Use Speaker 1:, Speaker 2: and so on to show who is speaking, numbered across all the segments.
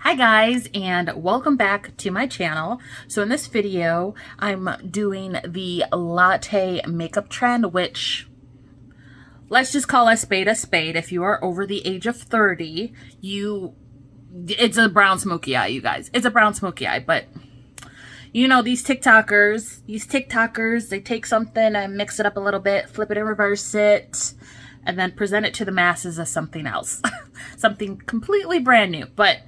Speaker 1: Hi guys, and welcome back to my channel. So in this video, I'm doing the latte makeup trend, which let's just call a spade a spade. If you are over the age of 30, it's a brown smoky eye, you guys. It's a brown smoky eye, but you know, these TikTokers, they take something and mix it up a little bit, flip it and reverse it, and then present it to the masses as something else. Something completely brand new. But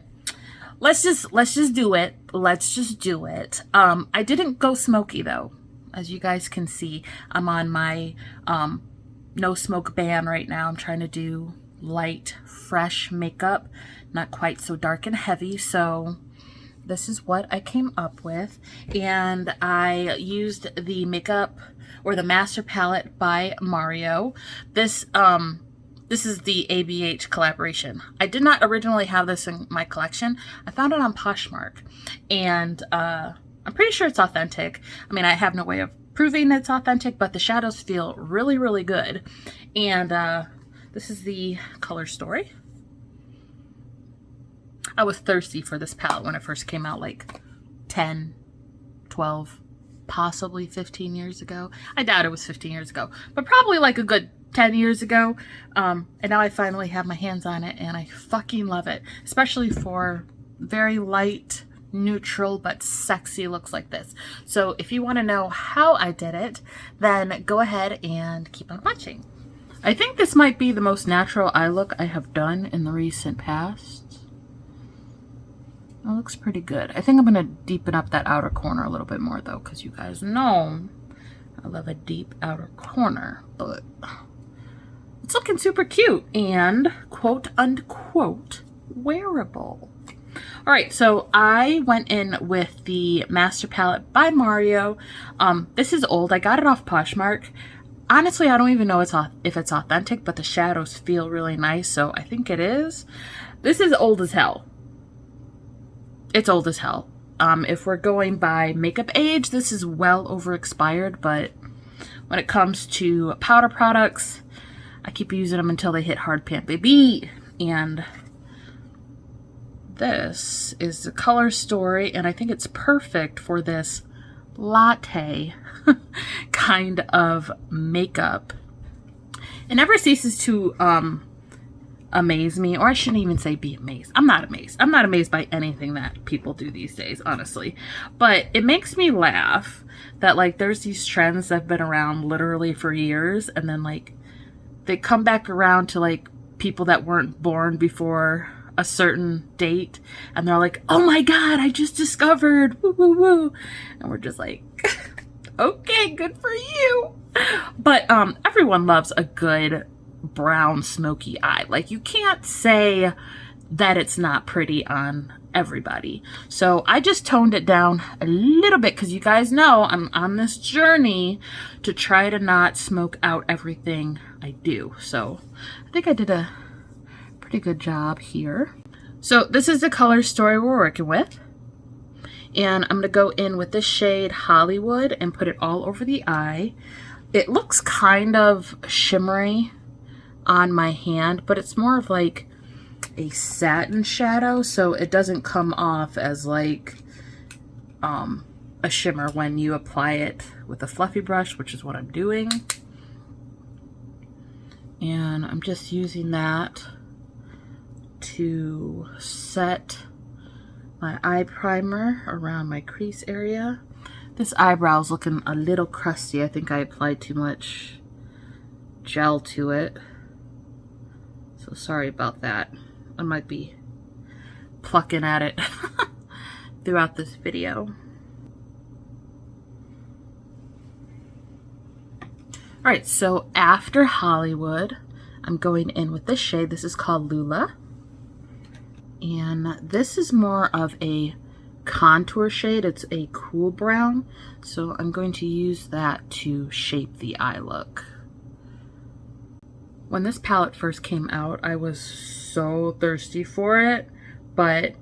Speaker 1: let's just do it. Let's just do it. I didn't go smoky though. As you guys can see, I'm on my no smoke ban right now. I'm trying to do light, fresh makeup, not quite so dark and heavy. So this is what I came up with, and I used the makeup or the master palette by Mario. This is the ABH collaboration. I did not originally have this in my collection. I found it on Poshmark, and I'm pretty sure it's authentic. I mean, I have no way of proving it's authentic, but the shadows feel really, really good. And this is the color story. I was thirsty for this palette when it first came out, like 10, 12, possibly 15 years ago. I doubt it was 15 years ago, but probably like a good 10 years ago. And now I finally have my hands on it, and I fucking love it, especially for very light, neutral, but sexy looks like this. So if you want to know how I did it, then go ahead and keep on watching. I think this might be the most natural eye look I have done in the recent past. It looks pretty good. I think I'm going to deepen up that outer corner a little bit more though, because you guys know I love a deep outer corner, but it's looking super cute and quote unquote wearable. All right, so I went in with the master palette by Mario. This is old. I got it off Poshmark. Honestly, I don't even know if it's authentic, but the shadows feel really nice, so I think it is. This is old as hell. It's old as hell. If we're going by makeup age, this is well over expired, but when it comes to powder products, I keep using them until they hit hard pan, baby. And this is the color story, and I think it's perfect for this latte kind of makeup. It never ceases to amaze me, or I shouldn't even say be amazed. I'm not amazed. I'm not amazed by anything that people do these days, honestly. But it makes me laugh that like there's these trends that have been around literally for years, and then like they come back around to like people that weren't born before a certain date, and they're like, oh my god, I just discovered woo woo woo, and we're just like okay, good for you. But everyone loves a good brown smoky eye. Like, you can't say that it's not pretty on everybody. So I just toned it down a little bit because you guys know I'm on this journey to try to not smoke out everything I do. So I think I did a pretty good job here. So this is the color story we're working with, and I'm going to go in with this shade Hollywood and put it all over the eye. It looks kind of shimmery on my hand, but it's more of like a satin shadow, so it doesn't come off as like a shimmer when you apply it with a fluffy brush, which is what I'm doing. And I'm just using that to set my eye primer around my crease area. This eyebrow is looking a little crusty. I think I applied too much gel to it. So sorry about that. I might be plucking at it throughout this video. Alright, so after Hollywood, I'm going in with this shade. This is called Lula. And this is more of a contour shade. It's a cool brown. So I'm going to use that to shape the eye look. When this palette first came out, I was so thirsty for it, but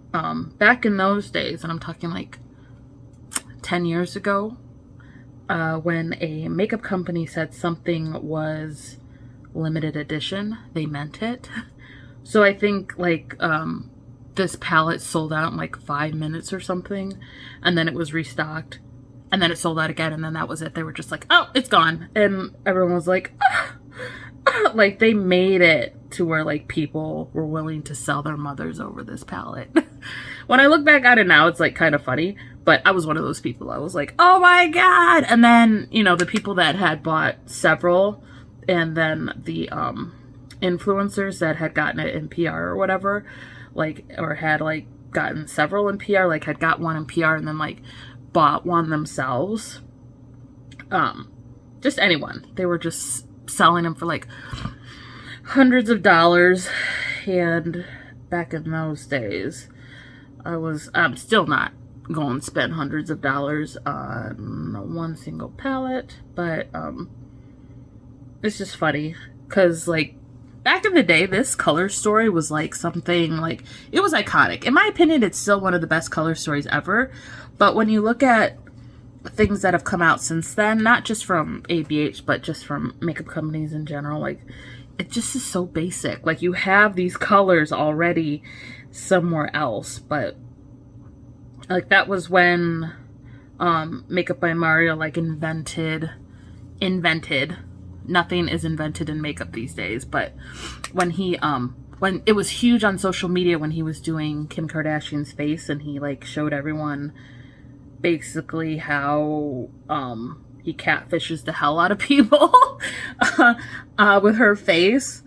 Speaker 1: back in those days, and I'm talking like 10 years ago, when a makeup company said something was limited edition, they meant it. So I think like this palette sold out in like 5 minutes or something, and then it was restocked, and then it sold out again, and then that was it. They were just like, oh, it's gone. And everyone was like, ah, ah. Like, they made it to where like people were willing to sell their mothers over this palette. When I look back at it now, it's like kind of funny, but I was one of those people. I was like, oh my god. And then, you know, the people that had bought several, and then the influencers that had gotten it in PR or whatever, like, or had like gotten several in PR, like had got one in PR and then like bought one themselves. Just anyone. They were just selling them for like hundreds of dollars. And back in those days, I'm still not going to spend hundreds of dollars on one single palette, but it's just funny because like back in the day, this color story was like something like, it was iconic. In my opinion, it's still one of the best color stories ever. But when you look at things that have come out since then, not just from ABH, but just from makeup companies in general, like, it just is so basic. Like, you have these colors already somewhere else, but like that was when Makeup by Mario like invented. Nothing is invented in makeup these days, but when he when it was huge on social media when he was doing Kim Kardashian's face, and he like showed everyone basically how he catfishes the hell out of people with her face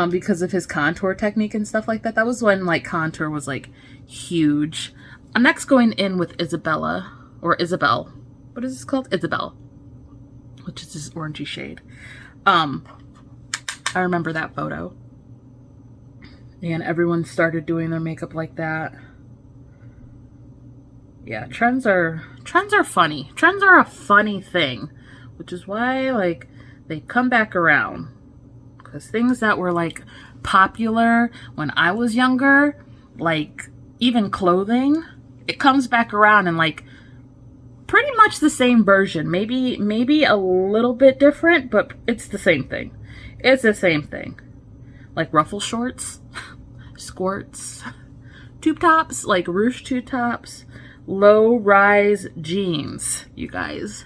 Speaker 1: because of his contour technique and stuff like that. That was when like contour was like huge. I'm next going in with Isabella, or Isabel. What is this called? Isabel, which is this orangey shade. I remember that photo. And everyone started doing their makeup like that. Yeah, trends are funny. Trends are a funny thing, which is why like they come back around. Because things that were like popular when I was younger, like even clothing, it comes back around and like pretty much the same version. Maybe a little bit different, but it's the same thing. It's the same thing. Like ruffle shorts, skirts, tube tops, like ruche tube tops, low rise jeans, you guys.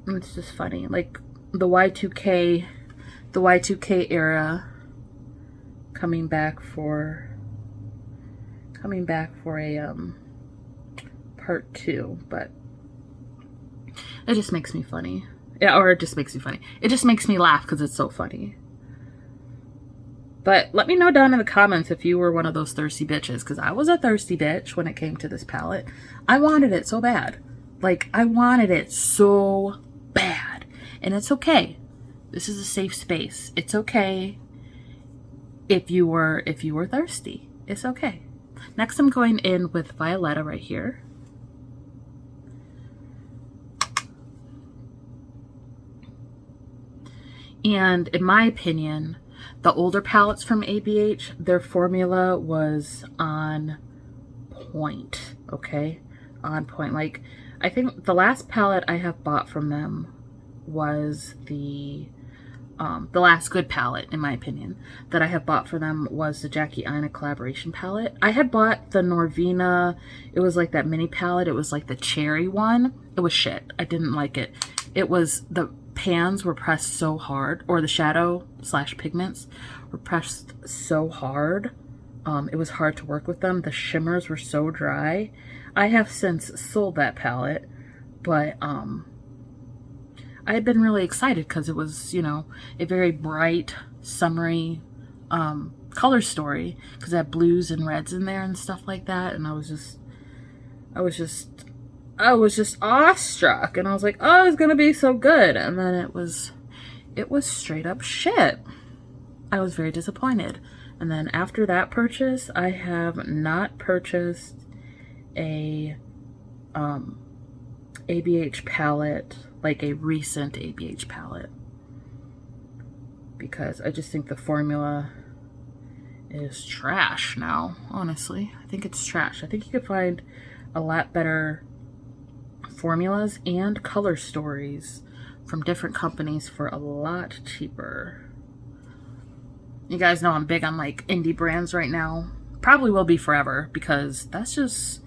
Speaker 1: And it's just funny. Like the Y2K era coming back for a part 2, but it just makes me funny. Yeah, or it just makes me funny. It just makes me laugh because it's so funny. But let me know down in the comments if you were one of those thirsty bitches, because I was a thirsty bitch when it came to this palette. I wanted it so bad. Like, I wanted it so bad. And it's okay. This is a safe space. It's okay if you were thirsty. It's okay. Next, I'm going in with Violetta right here. And in my opinion, the older palettes from ABH, their formula was on point, okay? On point. Like, I think the last palette I have bought from them was the last good palette, in my opinion, that I have bought for them was the Jackie Aina collaboration palette. I had bought the Norvina, it was like that mini palette, it was like the cherry one. It was shit. I didn't like it. It was, the pans were pressed so hard, or the shadow / pigments were pressed so hard. It was hard to work with them. The shimmers were so dry. I have since sold that palette, but I had been really excited because it was, you know, a very bright, summery color story, because it had blues and reds in there and stuff like that. And I was just awestruck, and I was like, oh, it's gonna be so good. And then it was straight up shit. I was very disappointed. And then after that purchase, I have not purchased a ABH palette, like a recent ABH palette, because I just think the formula is trash now, honestly. I think it's trash. I think you could find a lot better formulas and color stories from different companies for a lot cheaper. You guys know I'm big on like indie brands right now, probably will be forever, because that's just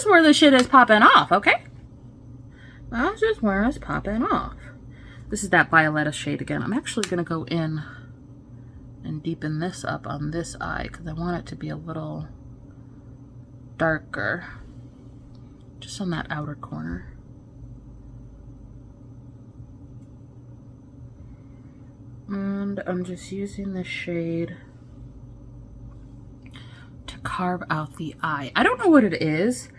Speaker 1: where the shit is popping off, okay? That's just where it's popping off. This is that Violetta shade again. I'm actually going to go in and deepen this up on this eye because I want it to be a little darker. Just on that outer corner. And I'm just using the shade to carve out the eye. I don't know what it is,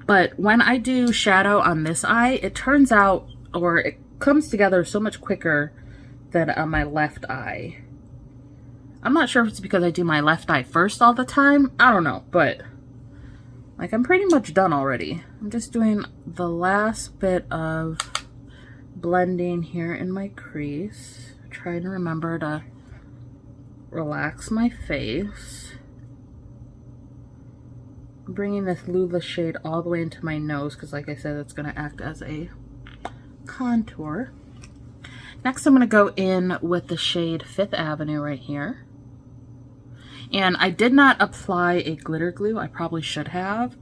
Speaker 1: but when I do shadow on this eye, it turns out, or it comes together so much quicker than on my left eye. I'm not sure if it's because I do my left eye first all the time. I don't know, but like I'm pretty much done already. I'm just doing the last bit of blending here in my crease. Trying to remember to relax my face. I'm bringing this Lula shade all the way into my nose because, like I said, it's going to act as a contour. Next, I'm going to go in with the shade Fifth Avenue right here. And I did not apply a glitter glue. I probably should have,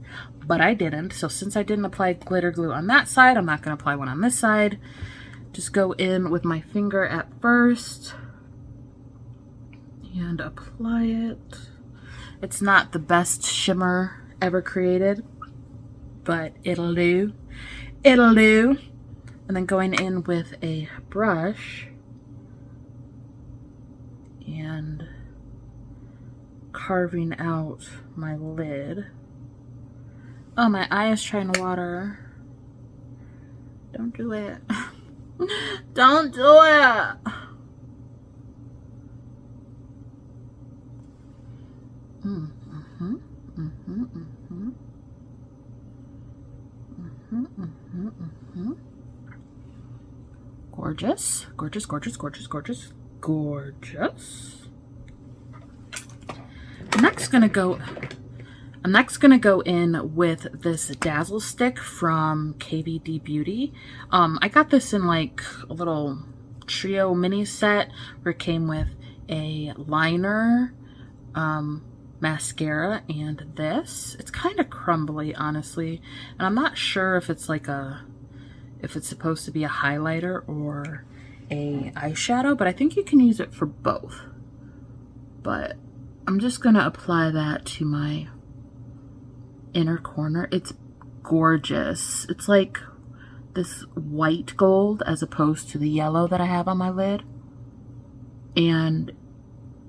Speaker 1: but I didn't. So since I didn't apply glitter glue on that side, I'm not going to apply one on this side. Just go in with my finger at first and apply it. It's not the best shimmer ever created, but it'll do. It'll do. And then going in with a brush and carving out my lid. Oh, my eye is trying to water. Don't do it. Don't do it. Gorgeous, gorgeous, gorgeous, gorgeous, gorgeous, gorgeous. I'm next gonna go in with this Dazzle stick from KVD Beauty. I got this in like a little trio mini set where it came with a liner, mascara, and this. It's kind of crumbly, honestly, and I'm not sure if it's like if it's supposed to be a highlighter or a eyeshadow, but I think you can use it for both. But I'm just gonna apply that to my inner corner. It's gorgeous. It's like this white gold as opposed to the yellow that I have on my lid, and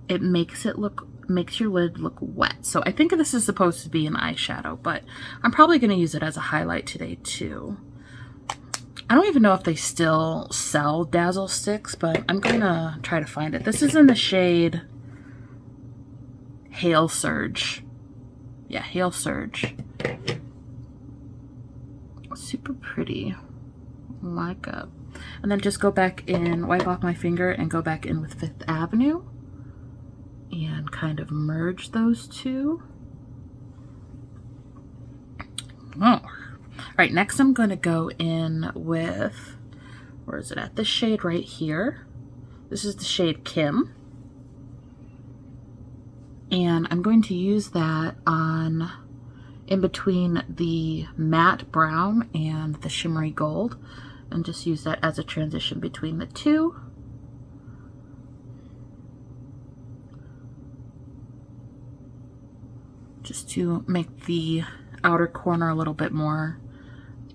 Speaker 1: it makes your lid look wet. So I think this is supposed to be an eyeshadow, but I'm probably going to use it as a highlight today too. I don't even know if they still sell Dazzle sticks, but I'm going to try to find it. This is in the shade Hail Surge. Yeah, Hail Surge. Super pretty. Like it. And then just go back in, wipe off my finger and go back in with Fifth Avenue and kind of merge those two. Oh. All right, next I'm going to go in with, where is it at? This shade right here. This is the shade Kim. And I'm going to use that on in between the matte brown and the shimmery gold, and just use that as a transition between the two. Just to make the outer corner a little bit more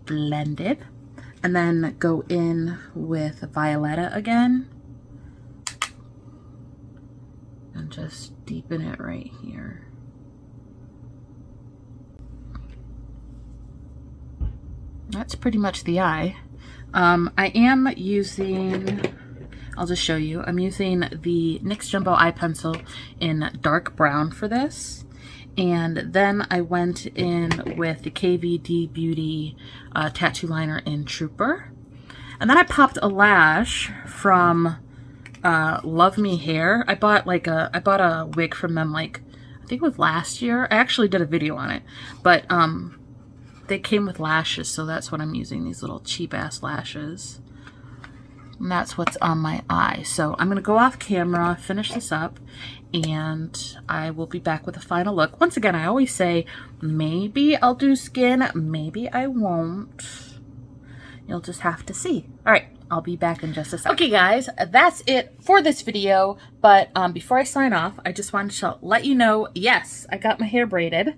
Speaker 1: blended. And then go in with Violetta again. And just deepen it right here. That's pretty much the eye. I am using, I'll just show you, I'm using the NYX Jumbo Eye Pencil in dark brown for this. And then I went in with the KVD Beauty tattoo liner in Trooper. And then I popped a lash from Love Me Hair. I bought a wig from them, like, I think it was last year. I actually did a video on it, but they came with lashes, so that's what I'm using, these little cheap ass lashes. And that's what's on my eye. So I'm going to go off camera, finish this up, and I will be back with a final look. Once again, I always say, maybe I'll do skin, maybe I won't. You'll just have to see. All right, I'll be back in just a second. Okay, guys, that's it for this video. But before I sign off, I just wanted to let you know, yes, I got my hair braided.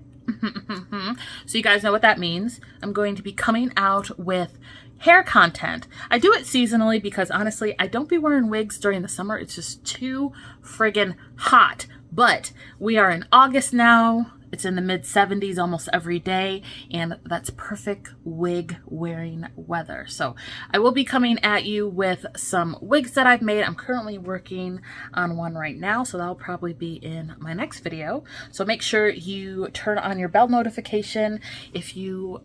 Speaker 1: So you guys know what that means. I'm going to be coming out with hair content. I do it seasonally because honestly, I don't be wearing wigs during the summer. It's just too friggin' hot. But we are in August now. It's in the mid 70s almost every day, and that's perfect wig wearing weather. So I will be coming at you with some wigs that I've made. I'm currently working on one right now, so that'll probably be in my next video. So make sure you turn on your bell notification if you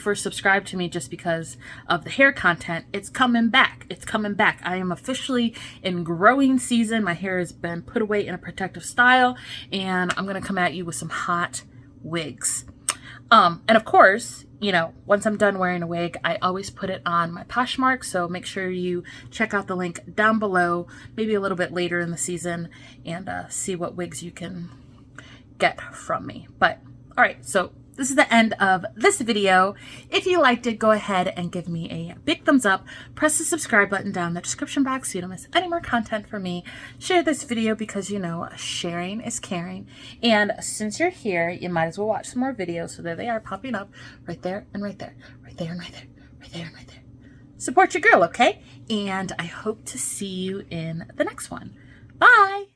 Speaker 1: first subscribe to me just because of the hair content. It's coming back. It's coming back. I am officially in growing season. My hair has been put away in a protective style, and I'm going to come at you with some hot wigs. And of course, you know, once I'm done wearing a wig, I always put it on my Poshmark, so make sure you check out the link down below, maybe a little bit later in the season, and see what wigs you can get from me. But all right, so this is the end of this video. If you liked it, go ahead and give me a big thumbs up. Press the subscribe button down in the description box so you don't miss any more content from me. Share this video because, you know, sharing is caring. And since you're here, you might as well watch some more videos. So there they are popping up right there and right there, right there and right there, right there and right there. Support your girl, okay? And I hope to see you in the next one. Bye!